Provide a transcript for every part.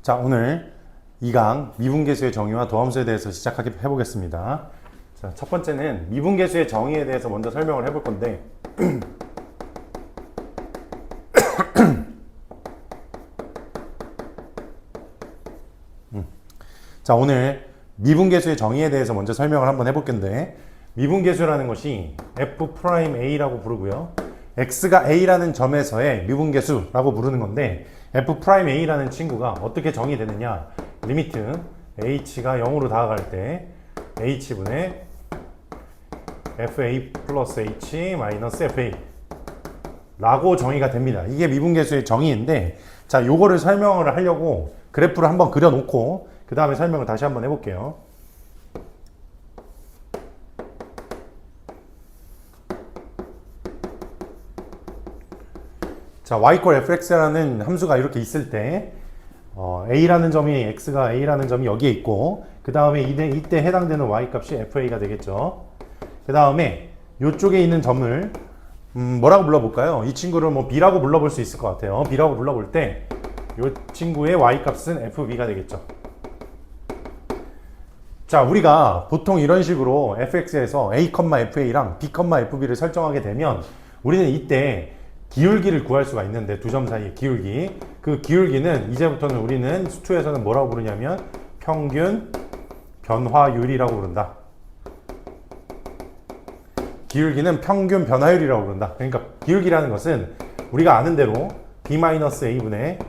자, 오늘 2강 미분계수의 정의와 도함수에 대해서 시작해 보겠습니다. 자, 첫 번째는 미분계수의 정의에 대해서 먼저 설명을 해볼 건데 자, 오늘 미분계수의 정의에 대해서 먼저 설명을 한번 해볼 건데 미분계수라는 것이 F'A라고 부르고요. X가 A라는 점에서의 미분계수라고 부르는 건데 F'A라는 친구가 어떻게 정의되느냐, 리미트 H가 0으로 다가갈 때 H분의 FA 플러스 H 마이너스 FA 라고 정의가 됩니다. 이게 미분계수의 정의인데, 자, 요거를 설명을 하려고 그래프를 한번 그려놓고 그 다음에 설명을 다시 한번 해볼게요. 자, y = fx라는 함수가 이렇게 있을 때 a라는 점이 x가 a라는 점이 여기에 있고 그 다음에 이때 해당되는 y 값이 fa가 되겠죠. 그 다음에 이쪽에 있는 점을 뭐라고 불러볼까요? 이 친구를 뭐 b라고 불러볼 수 있을 것 같아요. b라고 불러볼 때 이 친구의 y 값은 fb가 되겠죠. 자, 우리가 보통 이런 식으로 fx에서 a, fa랑 b, fb를 설정하게 되면 우리는 이때 기울기를 구할 수가 있는데, 두 점 사이의 기울기, 그 기울기는 이제부터는 우리는 수투에서는 뭐라고 부르냐면 평균 변화율이라고 부른다. 기울기는 평균 변화율이라고 부른다. 그러니까 기울기라는 것은 우리가 아는 대로 b-a분의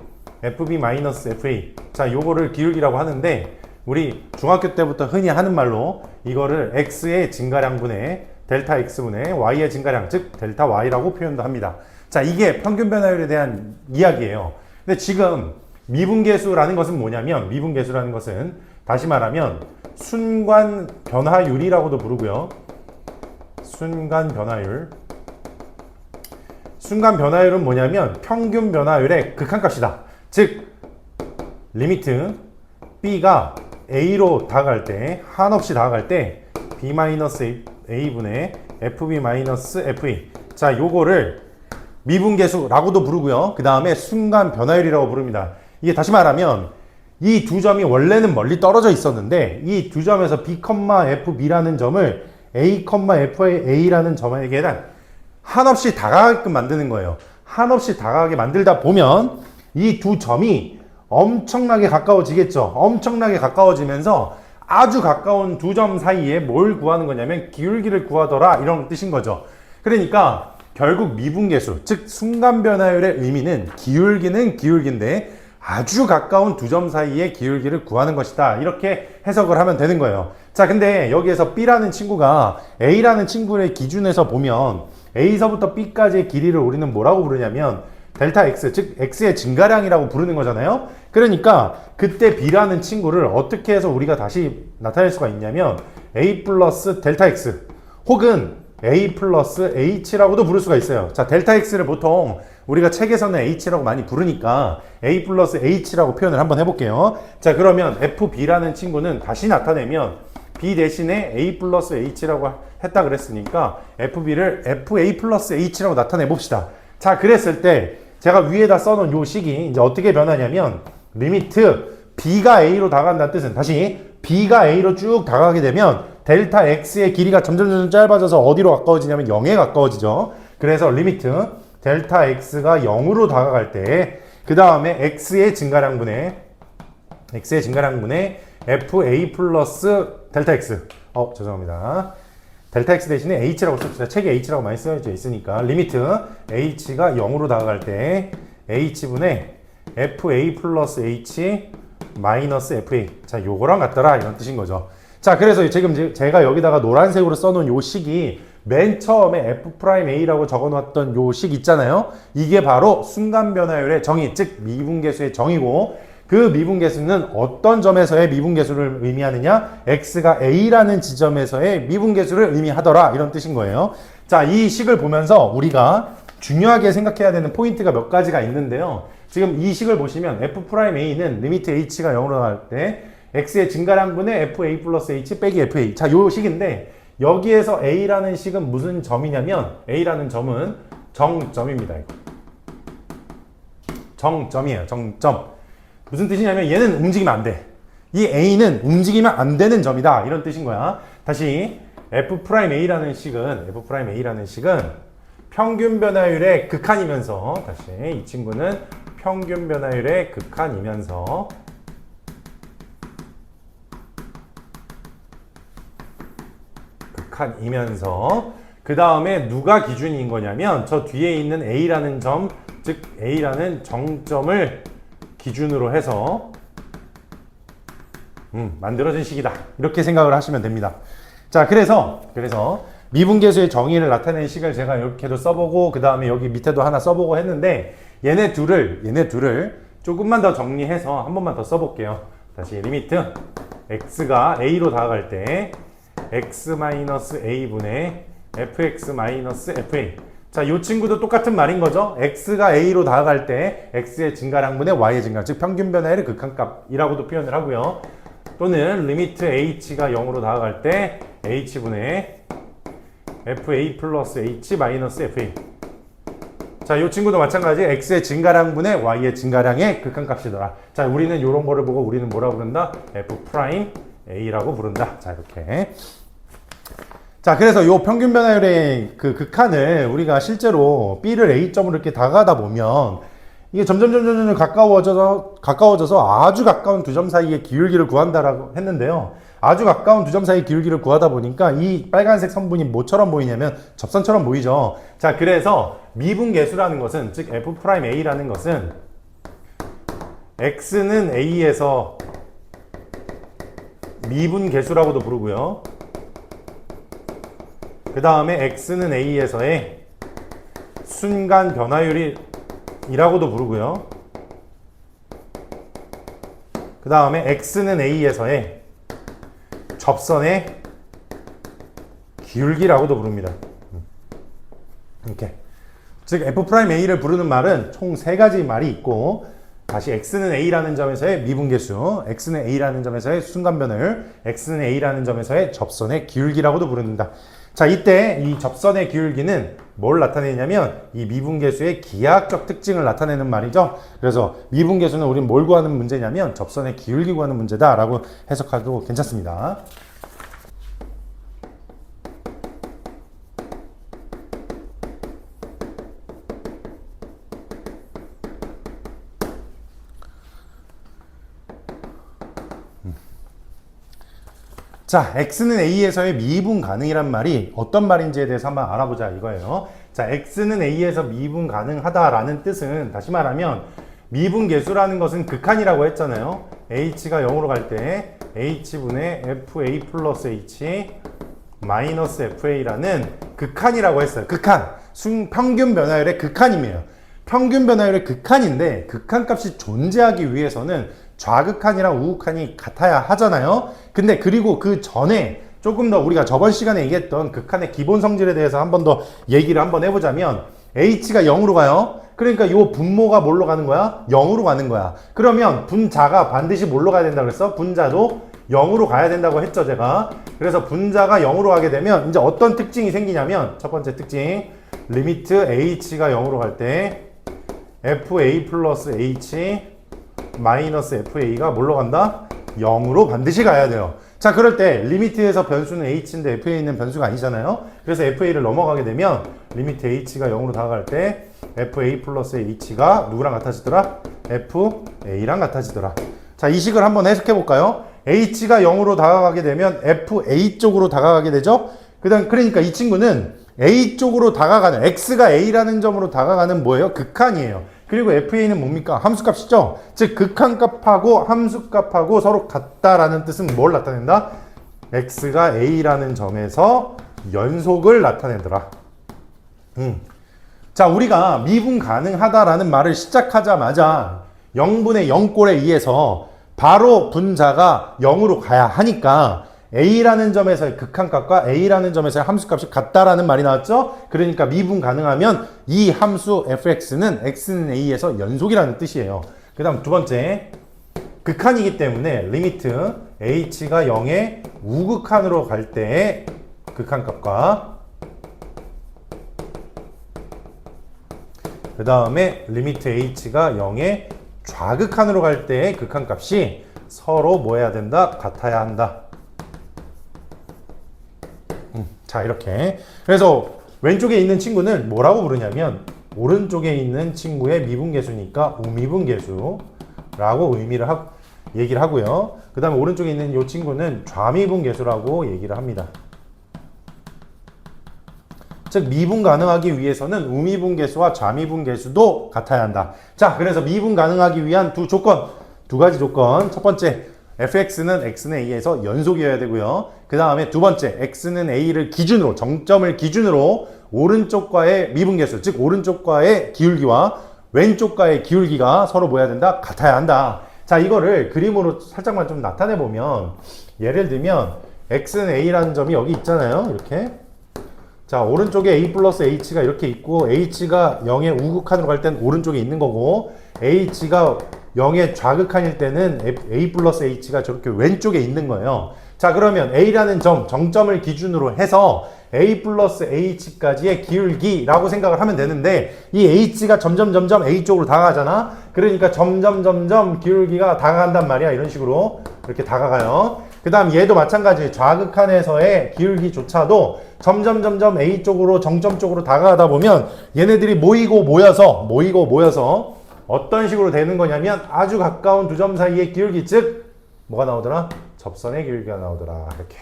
fb-fa, 자, 요거를 기울기라고 하는데 우리 중학교 때부터 흔히 하는 말로 이거를 x의 증가량분의 델타 x분의 y의 증가량, 즉 델타 y라고 표현도 합니다. 자, 이게 평균 변화율에 대한 이야기예요. 근데 지금 미분계수라는 것은 뭐냐면, 미분계수라는 것은 다시 말하면 순간 변화율이라고도 부르고요. 순간 변화율. 순간 변화율은 뭐냐면 평균 변화율의 극한값이다. 즉 리미트 b가 a로 다가갈 때, 한없이 다가갈 때 b-a분의 fb-fa, 자, 요거를 미분계수라고도 부르고요. 그 다음에 순간 변화율이라고 부릅니다. 이게 다시 말하면 이 두 점이 원래는 멀리 떨어져 있었는데 이 두 점에서 b, fb라는 점을 a, fa라는 점에게는 한없이 다가가게끔 만드는 거예요. 한없이 다가가게 만들다 보면 이 두 점이 엄청나게 가까워지겠죠. 엄청나게 가까워지면서 아주 가까운 두 점 사이에 뭘 구하는 거냐면 기울기를 구하더라, 이런 뜻인 거죠. 그러니까 결국 미분계수, 즉 순간 변화율의 의미는 기울기는 기울기인데 아주 가까운 두 점 사이의 기울기를 구하는 것이다, 이렇게 해석을 하면 되는 거예요. 자, 근데 여기에서 b라는 친구가 a라는 친구의 기준에서 보면 a서부터 b까지의 길이를 우리는 뭐라고 부르냐면 델타 x, 즉 x의 증가량이라고 부르는 거잖아요. 그러니까 그때 b라는 친구를 어떻게 해서 우리가 다시 나타낼 수가 있냐면 a 플러스 델타 x 혹은 a 플러스 h라고도 부를 수가 있어요. 자, 델타 x를 보통 우리가 책에서는 h라고 많이 부르니까 a 플러스 h라고 표현을 한번 해볼게요. 자, 그러면 fb라는 친구는 다시 나타내면 b 대신에 a 플러스 h라고 했다 그랬으니까 fb를 fa 플러스 h라고 나타내 봅시다. 자, 그랬을 때 제가 위에다 써놓은 요 식이 이제 어떻게 변하냐면 리미트 b가 a로 다가간다는 뜻은, 다시 b가 a로 쭉 다가가게 되면 델타 x의 길이가 점점 짧아져서 어디로 가까워지냐면 0에 가까워지죠. 그래서 리미트 델타 x가 0으로 다가갈 때 그 다음에 x의 증가량분의 fa 플러스 델타 x, 죄송합니다. 델타 x 대신에 h라고 씁시다. 책에 h라고 많이 쓰여져 있으니까 리미트 h가 0으로 다가갈 때 h분의 fa 플러스 h 마이너스 fa, 자, 요거랑 같더라, 이런 뜻인 거죠. 자, 그래서 지금 제가 여기다가 노란색으로 써놓은 요 식이 맨 처음에 F'A라고 적어놨던 요 식 있잖아요. 이게 바로 순간 변화율의 정의, 즉 미분계수의 정의고, 그 미분계수는 어떤 점에서의 미분계수를 의미하느냐? x가 a라는 지점에서의 미분계수를 의미하더라, 이런 뜻인 거예요. 자, 이 식을 보면서 우리가 중요하게 생각해야 되는 포인트가 몇 가지가 있는데요. 지금 이 식을 보시면 F'A는 리미트 h가 0으로 나갈 때 x의 증가량분의 fa 플러스 h 빼기 fa, 자, 요 식인데 여기에서 a라는 식은 무슨 점이냐면 a라는 점은 정점입니다. 이거. 정점이에요. 정점. 무슨 뜻이냐면 얘는 움직이면 안 돼. 이 A는 움직이면 안 되는 점이다. 이런 뜻인 거야. 다시 F'A라는 식은 평균 변화율의 극한이면서 다시 이 친구는 평균 변화율의 극한이면서 그 다음에 누가 기준인 거냐면 저 뒤에 있는 A라는 점, 즉 A라는 정점을 기준으로 해서 만들어진 식이다. 이렇게 생각을 하시면 됩니다. 자, 그래서 미분계수의 정의를 나타내는 식을 제가 이렇게도 써보고 그 다음에 여기 밑에도 하나 써보고 했는데 얘네 둘을 조금만 더 정리해서 한 번만 더 써볼게요. 다시 리미트 x가 a로 다가갈 때 x-a분의 fx-fa. 자, 이 친구도 똑같은 말인 거죠. x가 a로 다가갈 때 x의 증가량분의 y의 증가, 즉 평균 변화율의 극한값이라고도 표현을 하고요. 또는 리미트 h가 0으로 다가갈 때 h분의 fa 플러스 h 마이너스 fa. 자, 이 친구도 마찬가지 x의 증가량분의 y의 증가량의 극한값이더라. 자, 우리는 이런 거를 보고 우리는 뭐라고 부른다? f'a라고 부른다. 자, 이렇게. 자, 그래서 이 평균 변화율의 그 극한을 우리가 실제로 b를 a점으로 이렇게 다가가다 보면 이게 점점 가까워져서 아주 가까운 두 점 사이의 기울기를 구한다라고 했는데요. 아주 가까운 두 점 사이의 기울기를 구하다 보니까 이 빨간색 선분이 뭐처럼 보이냐면 접선처럼 보이죠. 자, 그래서 미분계수라는 것은, 즉 F'A라는 것은 x는 a에서 미분계수라고도 부르고요. 그 다음에 x는 a에서의 순간 변화율이라고도 부르고요. 그 다음에 x는 a에서의 접선의 기울기라고도 부릅니다. 이렇게. 즉 F'A를 부르는 말은 총 세 가지 말이 있고, 다시 x는 a라는 점에서의 미분계수, x는 a라는 점에서의 순간 변화율, x는 a라는 점에서의 접선의 기울기라고도 부른다. 자, 이때 이 접선의 기울기는 뭘 나타내냐면 이 미분계수의 기하학적 특징을 나타내는 말이죠. 그래서 미분계수는 우린 뭘 구하는 문제냐면 접선의 기울기 구하는 문제다라고 해석해도 괜찮습니다. 자, x는 a에서의 미분 가능이란 말이 어떤 말인지에 대해서 한번 알아보자 이거예요. 자, x는 a에서 미분 가능하다라는 뜻은, 다시 말하면 미분계수라는 것은 극한이라고 했잖아요. h가 0으로 갈 때 h분의 fa 플러스 h 마이너스 fa라는 극한이라고 했어요. 극한, 평균 변화율의 극한임이에요. 평균 변화율의 극한인데 극한값이 존재하기 위해서는 좌극한이랑 우극한이 같아야 하잖아요. 근데 그리고 그 전에 조금 더 우리가 저번 시간에 얘기했던 극한의 기본 성질에 대해서 한 번 더 얘기를 한번 해보자면 h가 0으로 가요. 그러니까 이 분모가 뭘로 가는 거야? 0으로 가는 거야. 그러면 분자가 반드시 뭘로 가야 된다고 그랬어? 분자도 0으로 가야 된다고 했죠, 제가. 그래서 분자가 0으로 가게 되면 이제 어떤 특징이 생기냐면, 첫 번째 특징, 리미트 h가 0으로 갈 때 fa 플러스 h 마이너스 fa가 뭘로 간다? 0으로 반드시 가야 돼요. 자, 그럴 때 리미트에서 변수는 h인데 fa는 변수가 아니잖아요. 그래서 fa를 넘어가게 되면 리미트 h가 0으로 다가갈 때 fa 플러스 h가 누구랑 같아지더라? fa랑 같아지더라. 자, 이 식을 한번 해석해 볼까요? h가 0으로 다가가게 되면 fa 쪽으로 다가가게 되죠. 그러니까 이 친구는 a 쪽으로 다가가는, x가 a라는 점으로 다가가는 뭐예요? 극한이에요. 그리고 fa는 뭡니까? 함수값이죠? 즉 극한값하고 함수값하고 서로 같다라는 뜻은 뭘 나타낸다? x가 a라는 점에서 연속을 나타내더라. 자, 우리가 미분 가능하다라는 말을 시작하자마자 0분의 0꼴에 의해서 바로 분자가 0으로 가야 하니까 a라는 점에서의 극한값과 a라는 점에서의 함수값이 같다라는 말이 나왔죠? 그러니까 미분 가능하면 이 함수 fx는 x는 a에서 연속이라는 뜻이에요. 그 다음 두 번째, 극한이기 때문에 리미트 h가 0의 우극한으로 갈 때의 극한값과 그 다음에 리미트 h가 0의 좌극한으로 갈 때의 극한값이 서로 뭐 해야 된다? 같아야 한다. 자, 이렇게. 그래서 왼쪽에 있는 친구는 뭐라고 부르냐면 오른쪽에 있는 친구의 미분계수니까 우미분계수라고 얘기를 하고요. 그 다음에 오른쪽에 있는 이 친구는 좌미분계수라고 얘기를 합니다. 즉 미분 가능하기 위해서는 우미분계수와 좌미분계수도 같아야 한다. 자, 그래서 미분 가능하기 위한 두 가지 조건. 첫 번째, fx는 x는 a에서 연속이어야 되고요. 그 다음에 두 번째, x는 a를 기준으로, 정점을 기준으로 오른쪽과의 미분계수, 즉 오른쪽과의 기울기와 왼쪽과의 기울기가 서로 뭐 해야 된다? 같아야 한다. 자, 이거를 그림으로 살짝만 좀 나타내 보면, 예를 들면 x는 a라는 점이 여기 있잖아요. 이렇게. 자, 오른쪽에 a 플러스 h가 이렇게 있고 h가 0의 우극한으로 갈 땐 오른쪽에 있는 거고 h가 0의 좌극한일 때는 a 플러스 h가 저렇게 왼쪽에 있는 거예요. 자, 그러면 a라는 정점을 기준으로 해서 a 플러스 h까지의 기울기라고 생각을 하면 되는데 이 h가 점점 a 쪽으로 다가가잖아. 그러니까 점점 기울기가 다가간단 말이야. 이런 식으로 이렇게 다가가요. 그 다음 얘도 마찬가지. 좌극한에서의 기울기조차도 점점 A 쪽으로 정점 쪽으로 다가가다 보면 얘네들이 모이고 모여서 어떤 식으로 되는 거냐면 아주 가까운 두 점 사이의 기울기, 즉 뭐가 나오더라? 접선의 기울기가 나오더라. 이렇게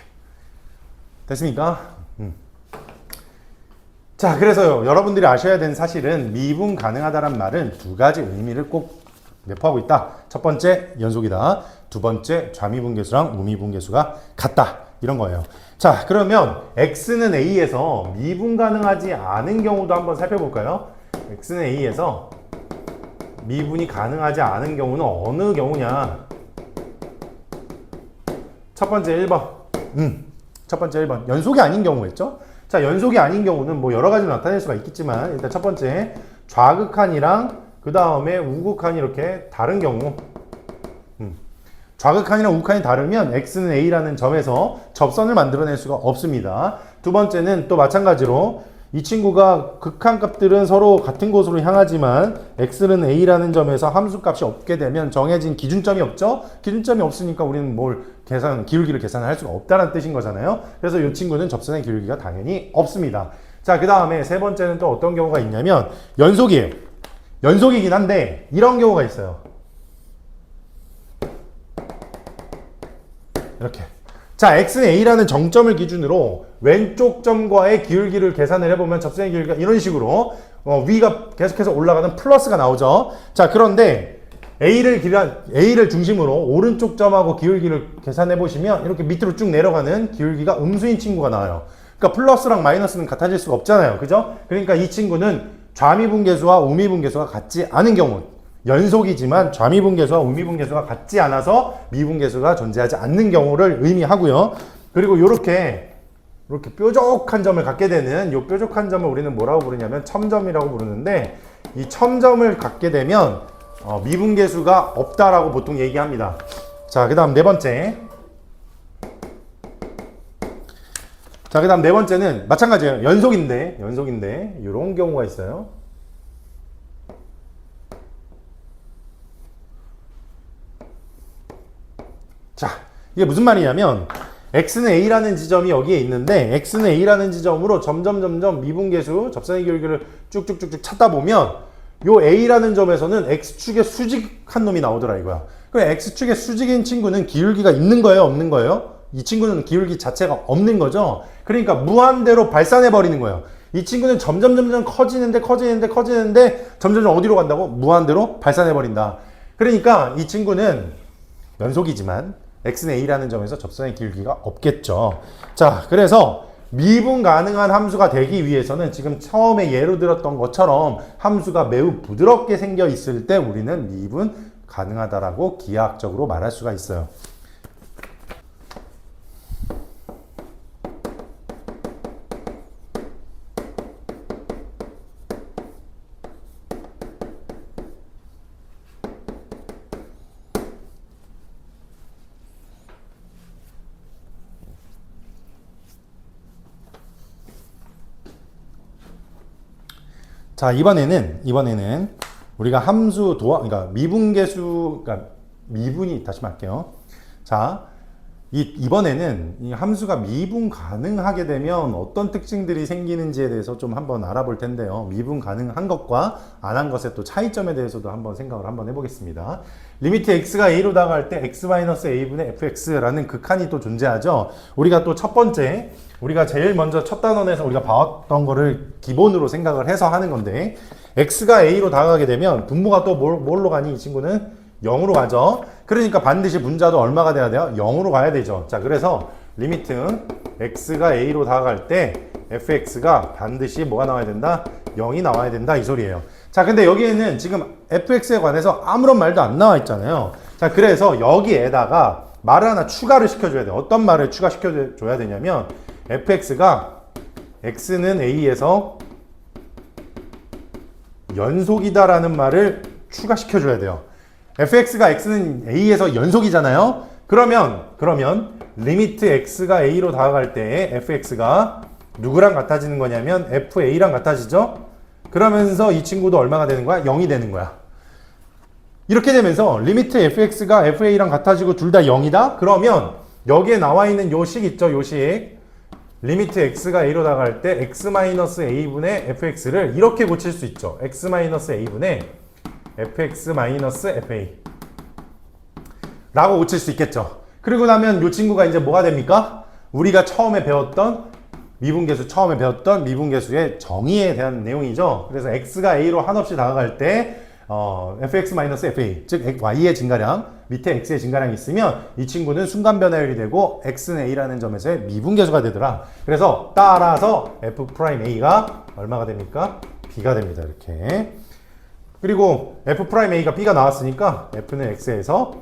됐습니까? 자, 그래서요, 여러분들이 아셔야 되는 사실은 미분 가능하다란 말은 두 가지 의미를 꼭 내포하고 있다. 첫 번째, 연속이다. 두 번째, 좌미분계수랑 우미분계수가 같다. 이런 거예요. 자, 그러면 x는 a에서 미분 가능하지 않은 경우도 한번 살펴볼까요? x는 a에서 미분이 가능하지 않은 경우는 어느 경우냐? 첫 번째 1번. 첫 번째 1번. 연속이 아닌 경우겠죠? 자, 연속이 아닌 경우는 뭐 여러 가지로 나타낼 수가 있겠지만 일단 첫 번째, 좌극한이랑 그 다음에 우극한이 이렇게 다른 경우. 좌극한이랑 우극한이 다르면 x는 a라는 점에서 접선을 만들어낼 수가 없습니다. 두 번째는 또 마찬가지로 이 친구가 극한값들은 서로 같은 곳으로 향하지만 x는 a라는 점에서 함수값이 없게 되면 정해진 기준점이 없죠? 기준점이 없으니까 우리는 기울기를 계산할 수가 없다는 뜻인 거잖아요. 그래서 이 친구는 접선의 기울기가 당연히 없습니다. 자, 그 다음에 세 번째는 또 어떤 경우가 있냐면 연속이에요. 연속이긴 한데 이런 경우가 있어요. 이렇게. 자, x는 a라는 정점을 기준으로 왼쪽 점과의 기울기를 계산을 해보면 접선의 기울기가 이런 식으로 위가 계속해서 올라가는 플러스가 나오죠. 자, 그런데 A를 중심으로 오른쪽 점하고 기울기를 계산해 보시면 이렇게 밑으로 쭉 내려가는 기울기가 음수인 친구가 나와요. 그러니까 플러스랑 마이너스는 같아질 수가 없잖아요. 그죠? 그러니까 이 친구는 좌미분계수와 우미분계수가 같지 않은 경우, 연속이지만 좌미분계수와 우미분계수가 같지 않아서 미분계수가 존재하지 않는 경우를 의미하고요. 그리고 이렇게 뾰족한 점을 갖게 되는 이 뾰족한 점을 우리는 뭐라고 부르냐면 첨점이라고 부르는데, 이 첨점을 갖게 되면 미분계수가 없다라고 보통 얘기합니다. 자, 그 다음 네 번째. 자, 그 다음 네 번째는 마찬가지예요. 연속인데 이런 경우가 있어요. 자, 이게 무슨 말이냐면 x는 a라는 지점이 여기에 있는데 x는 a라는 지점으로 점점 미분계수 접선의 기울기를 쭉쭉쭉쭉 찾다 보면 요 a라는 점에서는 x축의 수직한 놈이 나오더라 이거야. 그럼 x축의 수직인 친구는 기울기가 있는 거예요, 없는 거예요? 이 친구는 기울기 자체가 없는 거죠. 그러니까 무한대로 발산해 버리는 거예요. 이 친구는 점점 커지는데 점점 어디로 간다고? 무한대로 발산해 버린다. 그러니까 이 친구는 연속이지만 x는 a라는 점에서 접선의 기울기가 없겠죠. 자, 그래서 미분 가능한 함수가 되기 위해서는 지금 처음에 예로 들었던 것처럼 함수가 매우 부드럽게 생겨 있을 때 우리는 미분 가능하다라고 기하학적으로 말할 수가 있어요. 자, 이번에는 우리가 함수 그러니까 미분계수, 그러니까 미분이, 다시 말할게요. 자, 이번에는 이 함수가 미분 가능하게 되면 어떤 특징들이 생기는지에 대해서 좀 한번 알아볼 텐데요. 미분 가능한 것과 안 한 것의 또 차이점에 대해서도 한번 생각을 한번 해보겠습니다. 리미트 x가 a로 다가갈 때 x-a분의 fx라는 극한이 또 존재하죠. 우리가 또 첫 번째, 우리가 제일 먼저 첫 단원에서 우리가 봐왔던 거를 기본으로 생각을 해서 하는 건데, x가 a로 다가가게 되면 분모가 또 뭘로 가니? 이 친구는 0으로 가죠. 그러니까 반드시 분자도 얼마가 돼야 돼요? 0으로 가야 되죠. 자, 그래서 리미트 x가 a로 다가갈 때 fx가 반드시 뭐가 나와야 된다? 0이 나와야 된다, 이 소리예요. 자, 근데 여기에는 지금 fx에 관해서 아무런 말도 안 나와 있잖아요. 자, 그래서 여기에다가 말을 하나 추가를 시켜줘야 돼요. 어떤 말을 추가시켜줘야 되냐면 fx가 x는 a에서 연속이다라는 말을 추가시켜줘야 돼요. fx가 x는 a에서 연속이잖아요. 그러면 리미트 x가 a로 다가갈 때 fx가 누구랑 같아지는 거냐면 fa랑 같아지죠. 그러면서 이 친구도 얼마가 되는 거야? 0이 되는 거야. 이렇게 되면서 리미트 fx가 fa랑 같아지고 둘 다 0이다? 그러면 여기에 나와 있는 요 식 있죠? 요 식. 리미트 x가 a로 다가갈 때 x-a분의 fx를 이렇게 고칠 수 있죠. x-a분의 fx-fa 라고 고칠 수 있겠죠. 그리고 나면 이 친구가 이제 뭐가 됩니까? 우리가 처음에 배웠던 미분계수, 처음에 배웠던 미분계수의 정의에 대한 내용이죠. 그래서 x가 a로 한없이 다가갈 때 fx-fa, 즉 y의 증가량, 밑에 x의 증가량이 있으면 이 친구는 순간 변화율이 되고 x는 a라는 점에서의 미분계수가 되더라. 그래서 따라서 f'a가 얼마가 됩니까? b가 됩니다. 이렇게. 그리고 f'a가 b가 나왔으니까 f는 x에서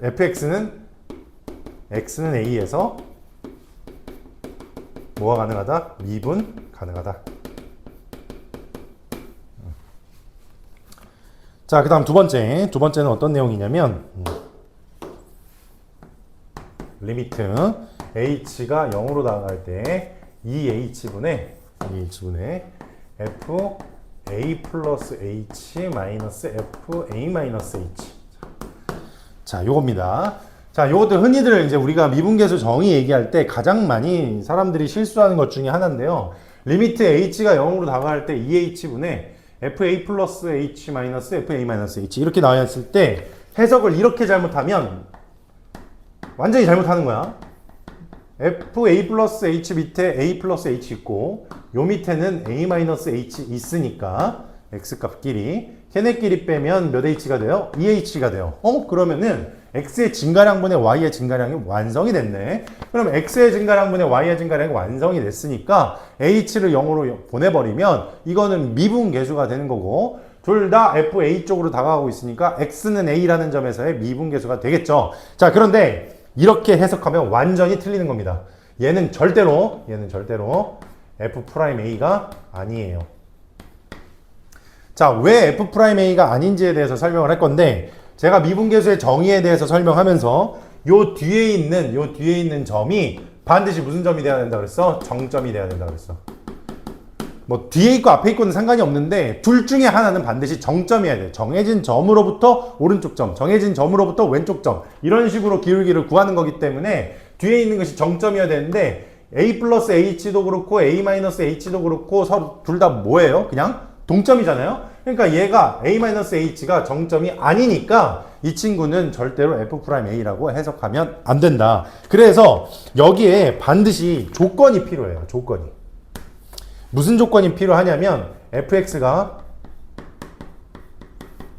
fx는 x는 a에서 뭐가 가능하다? 미분 가능하다. 자, 그 다음 두 번째는 어떤 내용이냐면 리미트 h가 0으로 다가갈 때 2h분의 fa 플러스 h 마이너스 fa 마이너스 h. 자, 요겁니다. 자, 요것도 흔히들 이제 우리가 미분계수 정의 얘기할 때 가장 많이 사람들이 실수하는 것 중에 하나인데요. 리미트 h가 0으로 다가갈 때 2h분의 fa 플러스 h 마이너스 fa 마이너스 h 이렇게 나왔을 때 해석을 이렇게 잘못하면 완전히 잘못하는 거야. fa 플러스 h 밑에 a 플러스 h 있고 요 밑에는 a 마이너스 h 있으니까 x값끼리 걔네끼리 빼면 몇 h가 돼요? 2h가 돼요. 그러면은 x의 증가량분의 y의 증가량이 완성이 됐네. 그럼 x의 증가량분의 y의 증가량이 완성이 됐으니까 h를 0으로 보내버리면 이거는 미분계수가 되는 거고 둘 다 fa 쪽으로 다가가고 있으니까 x는 a라는 점에서의 미분계수가 되겠죠. 자, 그런데 이렇게 해석하면 완전히 틀리는 겁니다. 얘는 절대로 f'a가 아니에요. 자, 왜 f'a가 아닌지에 대해서 설명을 할 건데 제가 미분계수의 정의에 대해서 설명하면서 요 뒤에 있는 점이 반드시 무슨 점이 돼야 된다 그랬어? 정점이 돼야 된다 그랬어. 뭐 뒤에 있고 앞에 있고는 상관이 없는데 둘 중에 하나는 반드시 정점이어야 돼. 정해진 점으로부터 오른쪽 점, 정해진 점으로부터 왼쪽 점 이런 식으로 기울기를 구하는 거기 때문에 뒤에 있는 것이 정점이어야 되는데 a 플러스 h도 그렇고 a 마이너스 h도 그렇고 서로 둘 다 뭐예요? 그냥 동점이잖아요. 그러니까 얘가 a-h가 정점이 아니니까 이 친구는 절대로 f'a라고 해석하면 안 된다. 그래서 여기에 반드시 조건이 필요해요. 조건이. 무슨 조건이 필요하냐면 fx가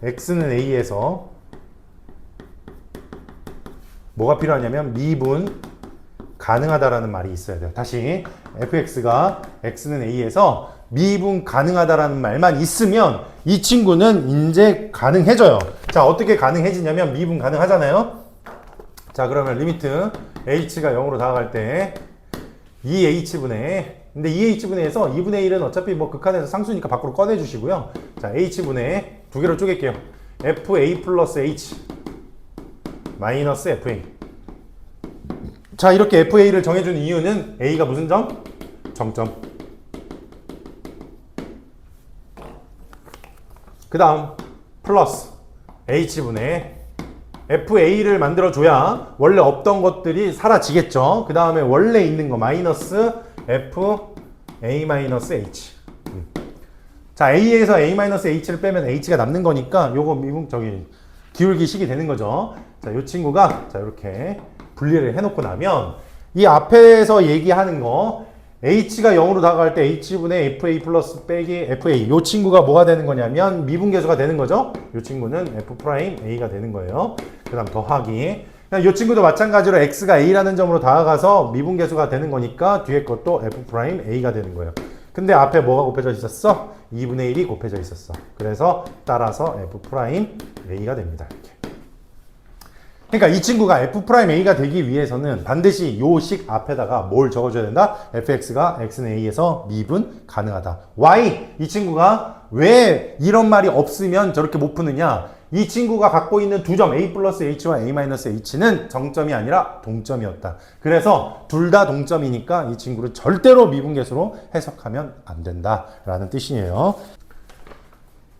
x는 a에서 뭐가 필요하냐면 미분 가능하다라는 말이 있어야 돼요. 다시 fx가 x는 a에서 미분 가능하다라는 말만 있으면 이 친구는 이제 가능해져요. 자, 어떻게 가능해지냐면 미분 가능하잖아요. 자, 그러면 리미트 h가 0으로 다가갈 때 2h분의 근데 2h분의에서 2분의 1은 어차피 뭐 극한에서 상수니까 밖으로 꺼내주시고요. 자, h분의 두 개로 쪼갤게요. fa 플러스 h 마이너스 fa. 자, 이렇게 fa를 정해준 이유는 a가 무슨 점? 정점. 그 다음 플러스 h분의 fa를 만들어줘야 원래 없던 것들이 사라지겠죠. 그 다음에 원래 있는 거 마이너스 fa-h. 자, a에서 a-h를 빼면 h가 남는 거니까 요거 미분 기울기식이 되는 거죠. 자, 요 친구가 자 이렇게 분리를 해놓고 나면 이 앞에서 얘기하는 거 h가 0으로 다가갈 때 h분의 fa 플러스 빼기 fa 요 친구가 뭐가 되는 거냐면 미분계수가 되는 거죠. 요 친구는 f'a가 되는 거예요. 그 다음 더하기 요 친구도 마찬가지로 x가 a라는 점으로 다가가서 미분계수가 되는 거니까 뒤에 것도 f'a가 되는 거예요. 근데 앞에 뭐가 곱해져 있었어? 2분의 1이 곱해져 있었어. 그래서 따라서 f'a가 됩니다. 이렇게. 그러니까 이 친구가 f'a가 되기 위해서는 반드시 요 식 앞에다가 뭘 적어줘야 된다? fx가 x는 a에서 미분 가능하다. y 이 친구가 왜 이런 말이 없으면 저렇게 못 푸느냐? 이 친구가 갖고 있는 두 점 a 플러스 h와 a 마이너스 h는 정점이 아니라 동점이었다. 그래서 둘 다 동점이니까 이 친구를 절대로 미분계수로 해석하면 안 된다라는 뜻이에요.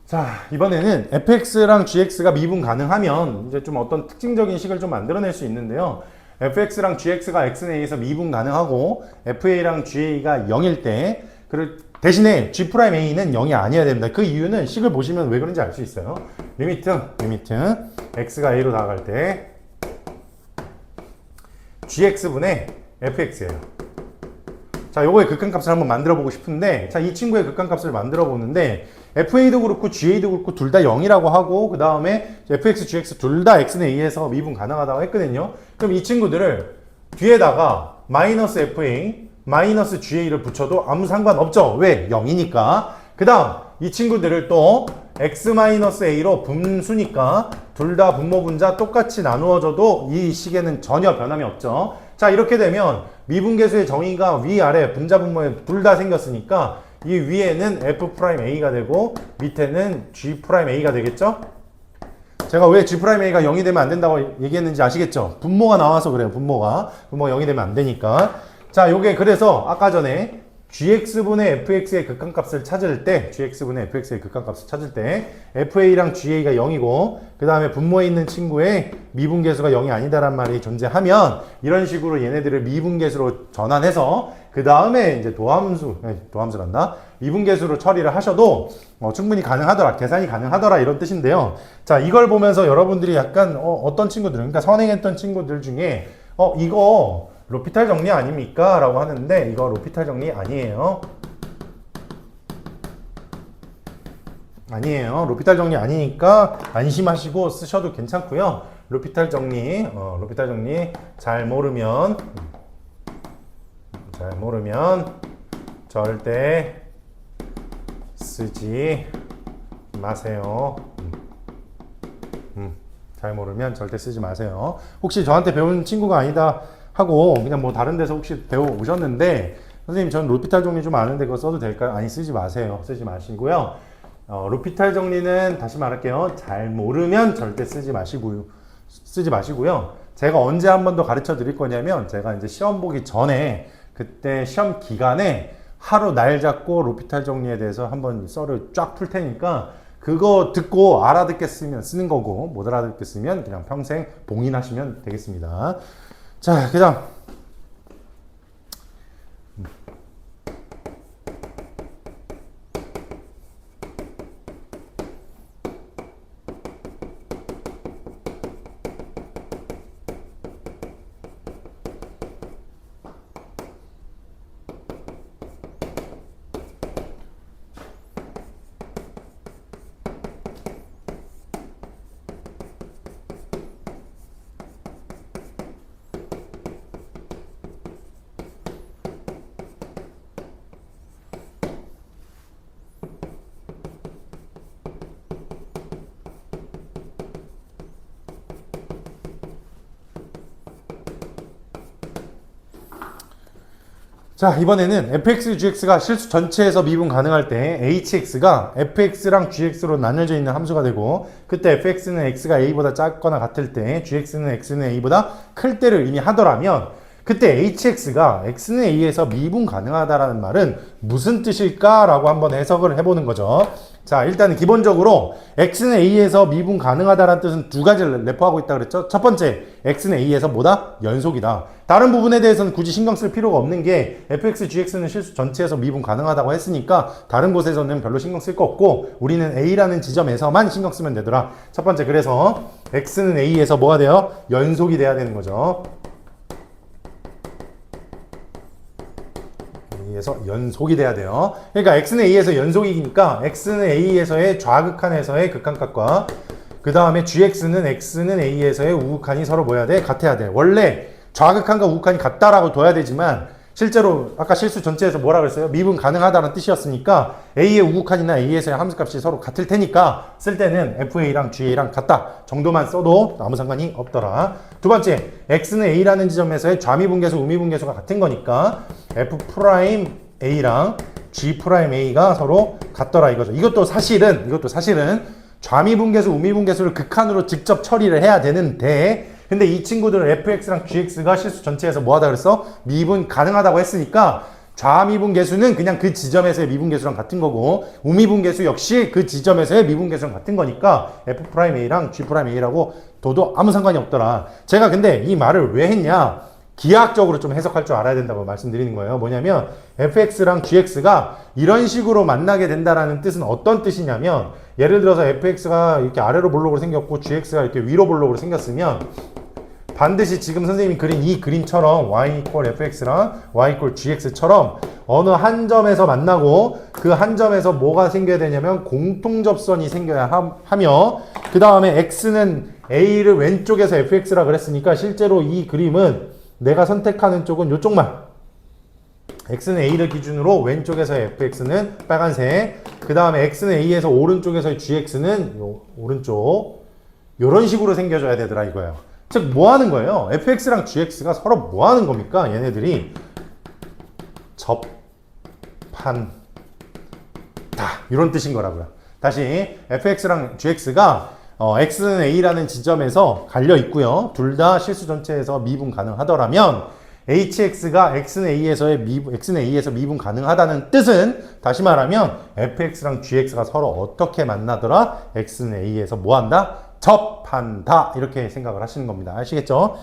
자, 이번에는 fx랑 gx가 미분 가능하면 이제 좀 어떤 특징적인 식을 좀 만들어낼 수 있는데요. fx랑 gx가 x는 a에서 미분 가능하고 fa랑 ga가 0일 때 대신에 g'a는 0이 아니어야 됩니다. 그 이유는 식을 보시면 왜 그런지 알 수 있어요. 리미트 x가 a로 나아갈 때 gx분의 fx예요. 자, 요거의 극한값을 한번 만들어 보고 싶은데, 자, 이 친구의 극한값을 만들어 보는데 fa도 그렇고 ga도 그렇고 둘 다 0이라고 하고 그 다음에 fx, gx 둘 다 x는 a에서 미분 가능하다고 했거든요. 그럼 이 친구들을 뒤에다가 마이너스 fa, 마이너스 ga를 붙여도 아무 상관없죠. 왜? 0이니까. 그 다음 이 친구들을 또 x-a로 분수니까 둘 다 분모 분자 똑같이 나누어져도 이 식에는 전혀 변함이 없죠. 자, 이렇게 되면 미분계수의 정의가 위아래 분자 분모에 둘 다 생겼으니까 이 위에는 f'a가 되고 밑에는 g'a가 되겠죠? 제가 왜 g'a가 0이 되면 안 된다고 얘기했는지 아시겠죠? 분모가 나와서 그래요. 분모가 0이 되면 안 되니까. 자, 요게 그래서 아까 전에 gx분의 fx의 극한값을 찾을 때 fa랑 ga가 0이고 그 다음에 분모에 있는 친구의 미분계수가 0이 아니다란 말이 존재하면 이런 식으로 얘네들을 미분계수로 전환해서 그 다음에 이제 도함수란다. 미분계수로 처리를 하셔도 충분히 가능하더라. 계산이 가능하더라. 이런 뜻인데요. 자, 이걸 보면서 여러분들이 약간 어떤 친구들, 그러니까 선행했던 친구들 중에 이거 로피탈 정리 아닙니까? 라고 하는데 이거 로피탈 정리 아니에요. 아니에요. 로피탈 정리 아니니까 안심하시고 쓰셔도 괜찮고요. 로피탈 정리 잘 모르면 절대 쓰지 마세요. 잘 모르면 절대 쓰지 마세요. 혹시 저한테 배운 친구가 아니다 하고 그냥 뭐 다른 데서 혹시 배워 오셨는데 선생님 저는 로피탈 정리 좀 아는데 그거 써도 될까요? 아니, 쓰지 마세요. 쓰지 마시고요. 로피탈 정리는 다시 말할게요. 잘 모르면 절대 쓰지 마시고요. 제가 언제 한 번 더 가르쳐 드릴 거냐면 제가 이제 시험 보기 전에 그때 시험 기간에 하루 날 잡고 로피탈 정리에 대해서 한번 썰을 쫙 풀 테니까 그거 듣고 알아듣겠으면 쓰는 거고 못 알아듣겠으면 그냥 평생 봉인하시면 되겠습니다. 자, 그 다음 자, 이번에는 fx, gx가 실수 전체에서 미분 가능할 때 hx가 fx랑 gx로 나눠져 있는 함수가 되고 그때 fx는 x가 a보다 작거나 같을 때 gx는 x는 a보다 클 때를 의미하더라면 그때 hx가 x는 a에서 미분 가능하다라는 말은 무슨 뜻일까라고 한번 해석을 해보는 거죠. 자, 일단은 기본적으로 x는 a에서 미분 가능하다라는 뜻은 두 가지를 내포하고 있다 그랬죠. 첫 번째, x는 a에서 뭐다? 연속이다. 다른 부분에 대해서는 굳이 신경 쓸 필요가 없는 게 fx, gx는 실수 전체에서 미분 가능하다고 했으니까 다른 곳에서는 별로 신경 쓸 거 없고 우리는 a라는 지점에서만 신경 쓰면 되더라. 첫 번째, 그래서 x는 a에서 뭐가 돼요? 연속이 돼야 되는 거죠. A에서 연속이 돼야 돼요. 그러니까 x는 a에서 연속이니까 x는 a에서의 좌극한에서의 극한값과 그 다음에 gx는 x는 a에서의 우극한이 서로 뭐야 돼? 같아야 돼. 원래 좌극한과 우극한이 같다라고 둬야 되지만 실제로 아까 실수 전체에서 뭐라 그랬어요? 미분 가능하다는 뜻이었으니까 a의 우극한이나 a에서의 함수값이 서로 같을 테니까 쓸 때는 fa랑 ga랑 같다 정도만 써도 아무 상관이 없더라. 두 번째, x는 a라는 지점에서의 좌미분계수, 우미분계수가 같은 거니까 f'a랑 g'a가 서로 같더라 이거죠. 이것도 사실은 좌미분계수, 우미분계수를 극한으로 직접 처리를 해야 되는데 근데 이 친구들은 fx랑 gx가 실수 전체에서 뭐하다 그랬어? 미분 가능하다고 했으니까 좌미분계수는 그냥 그 지점에서의 미분계수랑 같은 거고 우미분계수 역시 그 지점에서의 미분계수랑 같은 거니까 f'a랑 g'a라고 둬도 아무 상관이 없더라. 제가 근데 이 말을 왜 했냐? 기하학적으로 좀 해석할 줄 알아야 된다고 말씀드리는 거예요. 뭐냐면 fx랑 gx가 이런 식으로 만나게 된다라는 뜻은 어떤 뜻이냐면 예를 들어서 fx가 이렇게 아래로 볼록으로 생겼고 gx가 이렇게 위로 볼록으로 생겼으면 반드시 지금 선생님이 그린 이 그림처럼 y = fx랑 y = gx처럼 어느 한 점에서 만나고 그 한 점에서 뭐가 생겨야 되냐면 공통접선이 생겨야 하며 그 다음에 x는 a를 왼쪽에서 fx라 그랬으니까 실제로 이 그림은 내가 선택하는 쪽은 이쪽만 x는 a를 기준으로 왼쪽에서의 fx는 빨간색 그 다음에 x는 a에서 오른쪽에서의 gx는 오른쪽 이런 식으로 생겨줘야 되더라 이거예요. 즉 뭐 하는 거예요? fx랑 gx가 서로 뭐 하는 겁니까? 얘네들이 접한다 이런 뜻인 거라고요. 다시 fx랑 gx가 x는 a라는 지점에서 갈려 있고요. 둘 다 실수 전체에서 미분 가능하더라면 hx가 x는 a에서 미분 가능하다는 뜻은 다시 말하면 fx랑 gx가 서로 어떻게 만나더라? x는 a에서 뭐 한다? 접한다 이렇게 생각을 하시는 겁니다. 아시겠죠?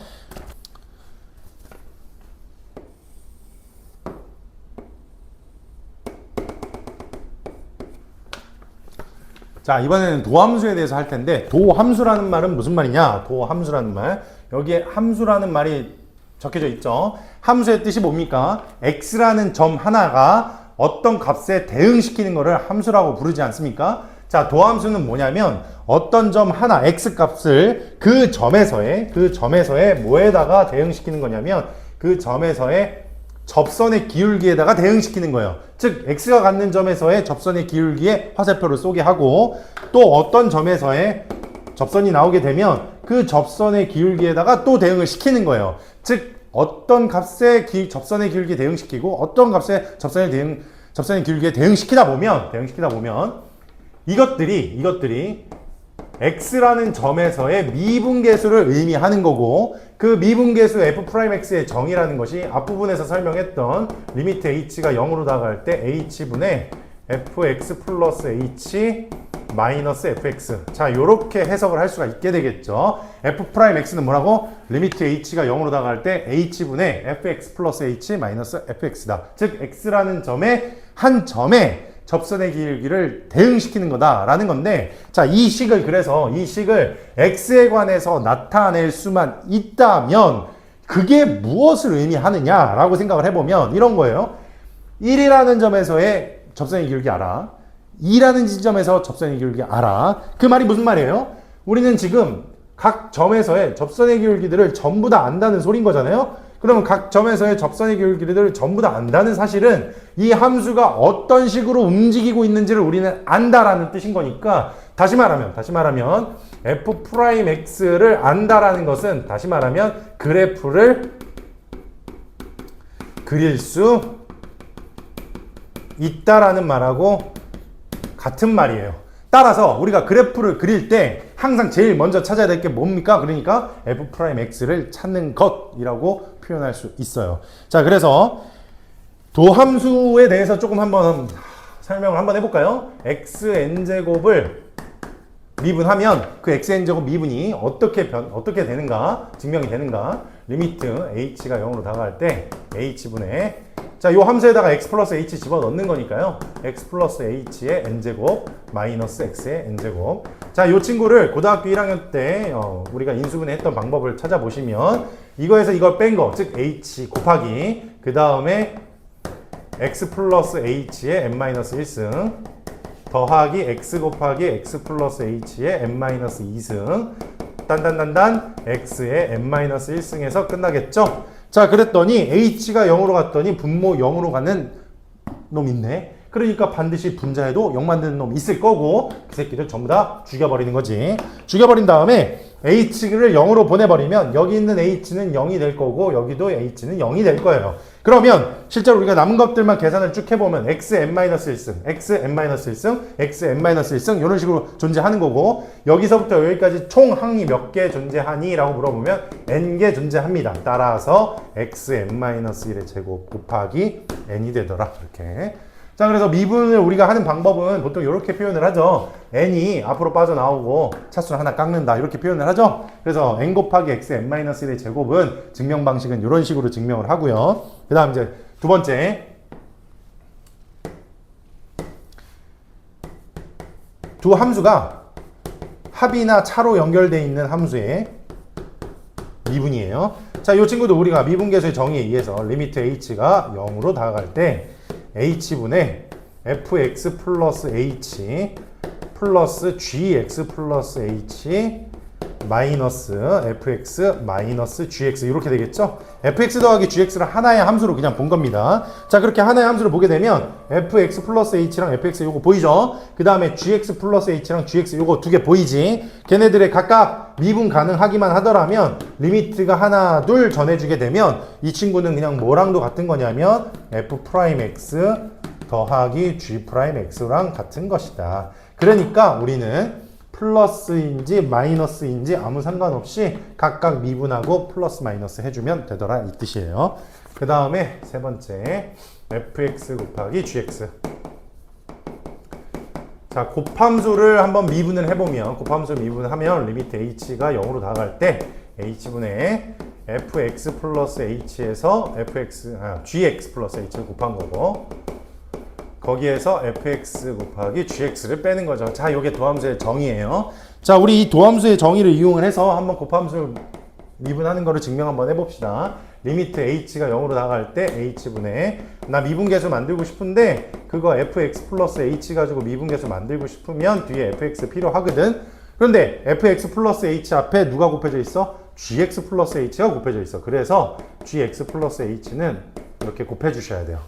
자, 이번에는 도함수에 대해서 할 텐데 도함수라는 말은 무슨 말이냐? 도함수라는 말. 여기에 함수라는 말이 적혀져 있죠. 함수의 뜻이 뭡니까? x라는 점 하나가 어떤 값에 대응시키는 것을 함수라고 부르지 않습니까? 자, 도함수는 뭐냐면 어떤 점 하나 x 값을 그 점에서의 뭐에다가 대응시키는 거냐면 그 점에서의 접선의 기울기에다가 대응시키는 거예요. 즉 x가 갖는 점에서의 접선의 기울기에 화살표를 쏘게 하고 또 어떤 점에서의 접선이 나오게 되면 그 접선의 기울기에다가 또 대응을 시키는 거예요. 즉 어떤 값에 접선의 기울기에 대응시키고 어떤 값에 접선의 기울기에 대응시키다 보면 이것들이 x라는 점에서의 미분계수를 의미하는 거고 그 미분계수 f'x의 정의라는 것이 앞부분에서 설명했던 리미트 h가 0으로 다가갈 때 h분의 fx 플러스 h 마이너스 fx 자 요렇게 해석을 할 수가 있게 되겠죠. f'x는 뭐라고? 리미트 h가 0으로 다가갈 때 h분의 fx 플러스 h 마이너스 fx다. 즉 x라는 점에 한 점에 접선의 기울기를 대응시키는 거다라는 건데 자, 이 식을 x에 관해서 나타낼 수만 있다면 그게 무엇을 의미하느냐라고 생각을 해보면 이런 거예요. 1이라는 점에서의 접선의 기울기 알아. 2라는 지점에서 접선의 기울기 알아. 그 말이 무슨 말이에요? 우리는 지금 각 점에서의 접선의 기울기들을 전부 다 안다는 소린 거잖아요. 그러면 각 점에서의 접선의 기울기들을 전부 다 안다는 사실은 이 함수가 어떤 식으로 움직이고 있는지를 우리는 안다라는 뜻인 거니까 다시 말하면 f'x를 안다라는 것은 다시 말하면 그래프를 그릴 수 있다라는 말하고 같은 말이에요. 따라서 우리가 그래프를 그릴 때 항상 제일 먼저 찾아야 될 게 뭡니까? 그러니까 f'x를 찾는 것이라고 표현할 수 있어요. 자, 그래서 도함수에 대해서 조금 한번 설명을 한번 해볼까요? xn제곱을 미분하면 그 xn제곱 미분이 어떻게 되는가 증명이 되는가. 리미트 h가 0으로 다가갈 때 h분의 자, 요 함수에다가 x 플러스 h 집어넣는 거니까요. x 플러스 h의 n제곱 마이너스 x의 n제곱. 자, 요 친구를 고등학교 1학년 때 우리가 인수분해했던 방법을 찾아보시면 이거에서 이걸 뺀 거, 즉 h 곱하기 그 다음에 x 플러스 h의 n-1승 더하기 x 곱하기 x 플러스 h의 n-2승 단단단단 x의 n-1승에서 끝나겠죠? 자, 그랬더니 h가 0으로 갔더니 분모 0으로 가는 놈 있네. 그러니까 반드시 분자에도 0 만드는 놈 있을 거고 그 새끼들 전부 다 죽여버리는 거지. 죽여버린 다음에 h를 0으로 보내버리면 여기 있는 h는 0이 될 거고 여기도 h는 0이 될 거예요. 그러면 실제로 우리가 남은 것들만 계산을 쭉 해보면 xn-1승, xn-1승, xn-1승 이런 식으로 존재하는 거고 여기서부터 여기까지 총 항이 몇 개 존재하니? 라고 물어보면 n개 존재합니다. 따라서 xn-1의 제곱 곱하기 n이 되더라. 이렇게. 자, 그래서 미분을 우리가 하는 방법은 보통 이렇게 표현을 하죠. n이 앞으로 빠져나오고 차수를 하나 깎는다. 이렇게 표현을 하죠. 그래서 n 곱하기 x n-1의 제곱은 증명 방식은 이런 식으로 증명을 하고요. 그 다음 이제 두 번째. 두 함수가 합이나 차로 연결되어 있는 함수의 미분이에요. 자, 이 친구도 우리가 미분계수의 정의에 의해서 리미트 h가 0으로 다가갈 때 h분의 fx 플러스 h 플러스 gx 플러스 h 마이너스 fx 마이너스 gx 이렇게 되겠죠? fx 더하기 gx를 하나의 함수로 그냥 본 겁니다. 자, 그렇게 하나의 함수를 보게 되면 fx 플러스 h랑 fx 요거 보이죠? 그 다음에 gx 플러스 h랑 gx 요거 두 개 보이지? 걔네들의 각각 미분 가능하기만 하더라면 리미트가 하나 둘 전해주게 되면 이 친구는 그냥 뭐랑도 같은 거냐면 f'x 더하기 g'x랑 같은 것이다. 그러니까 우리는 플러스인지 마이너스인지 아무 상관없이 각각 미분하고 플러스 마이너스 해주면 되더라 이 뜻이에요. 그 다음에 세 번째 fx 곱하기 gx. 자, 곱함수를 한번 미분을 해보면 곱함수 미분하면 리미트 h가 0으로 다가갈 때 h분의 fx 플러스 h에서 gx 플러스 h를 곱한 거고 거기에서 fx 곱하기 gx를 빼는 거죠. 자, 이게 도함수의 정의예요. 자, 우리 이 도함수의 정의를 이용을 해서 한번 곱함수 미분하는 거를 증명 한번 해봅시다. 리미트 h가 0으로 나갈 때 h분의 나 미분계수 만들고 싶은데 그거 fx 플러스 h 가지고 미분계수 만들고 싶으면 뒤에 fx 필요하거든. 그런데 fx 플러스 h 앞에 누가 곱해져 있어? gx 플러스 h가 곱해져 있어. 그래서 gx 플러스 h는 이렇게 곱해 주셔야 돼요.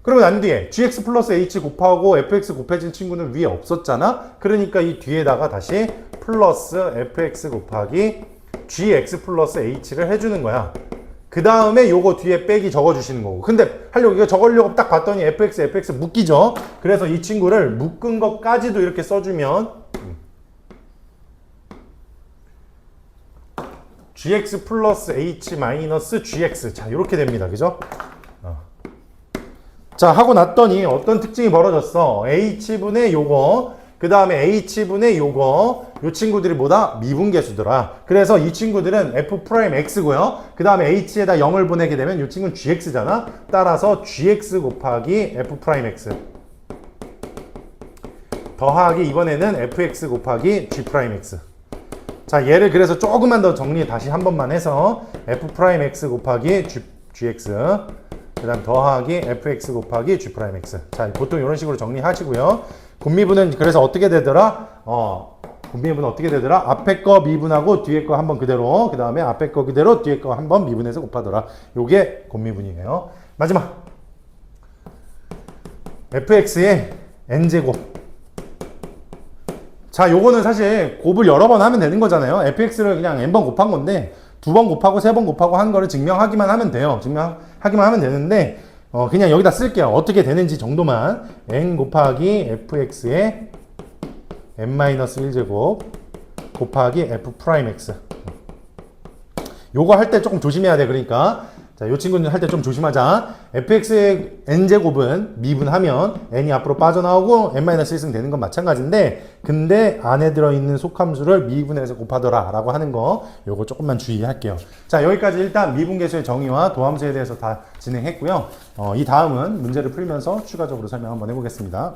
그러고 난 뒤에 gx 플러스 h 곱하고 fx 곱해진 친구는 위에 없었잖아. 그러니까 이 뒤에다가 다시 플러스 fx 곱하기 gx 플러스 h를 해주는 거야. 그 다음에 요거 뒤에 빼기 적어주시는 거고. 근데 하려고 이거 적으려고 딱 봤더니 fx 묶이죠. 그래서 이 친구를 묶은 것까지도 이렇게 써주면 gx 플러스 h 마이너스 gx. 자, 이렇게 됩니다. 그죠? 자, 하고 났더니 어떤 특징이 벌어졌어? h분의 요거, 그 다음에 h분의 요거, 요 친구들이 뭐다? 미분계수더라. 그래서 이 친구들은 f'x고요. 그 다음에 h에다 0을 보내게 되면 요 친구는 gx잖아. 따라서 gx 곱하기 f'x 더하기 이번에는 fx 곱하기 g'x. 자, 얘를 그래서 조금만 더 정리 다시 한 번만 해서 f'x 곱하기 gx 그 다음 더하기 fx 곱하기 g'x. 자, 보통 이런 식으로 정리하시고요. 곱미분은 그래서 어떻게 되더라? 곱미분은 어떻게 되더라? 앞에 거 미분하고 뒤에 거 한번 그대로, 그 다음에 앞에 거 그대로 뒤에 거 한번 미분해서 곱하더라. 요게 곱미분이에요. 마지막 fx의 n제곱. 자, 요거는 사실 곱을 여러 번 하면 되는 거잖아요. fx를 그냥 n번 곱한 건데 두 번 곱하고 세 번 곱하고 한 거를 증명하기만 하면 돼요. 증명하기만 하면 되는데 그냥 여기다 쓸게요. 어떻게 되는지 정도만. n 곱하기 fx의 n-1제곱 곱하기 f'x. 요거 할 때 조금 조심해야 돼. 그러니까 자, 이 친구는 할 때 좀 조심하자. fx의 n제곱은 미분하면 n이 앞으로 빠져나오고 n-1은 되는 건 마찬가지인데, 근데 안에 들어있는 속함수를 미분해서 곱하더라 라고 하는 거, 요거 조금만 주의할게요. 자, 여기까지 일단 미분계수의 정의와 도함수에 대해서 다 진행했고요. 이 다음은 문제를 풀면서 추가적으로 설명 한번 해보겠습니다.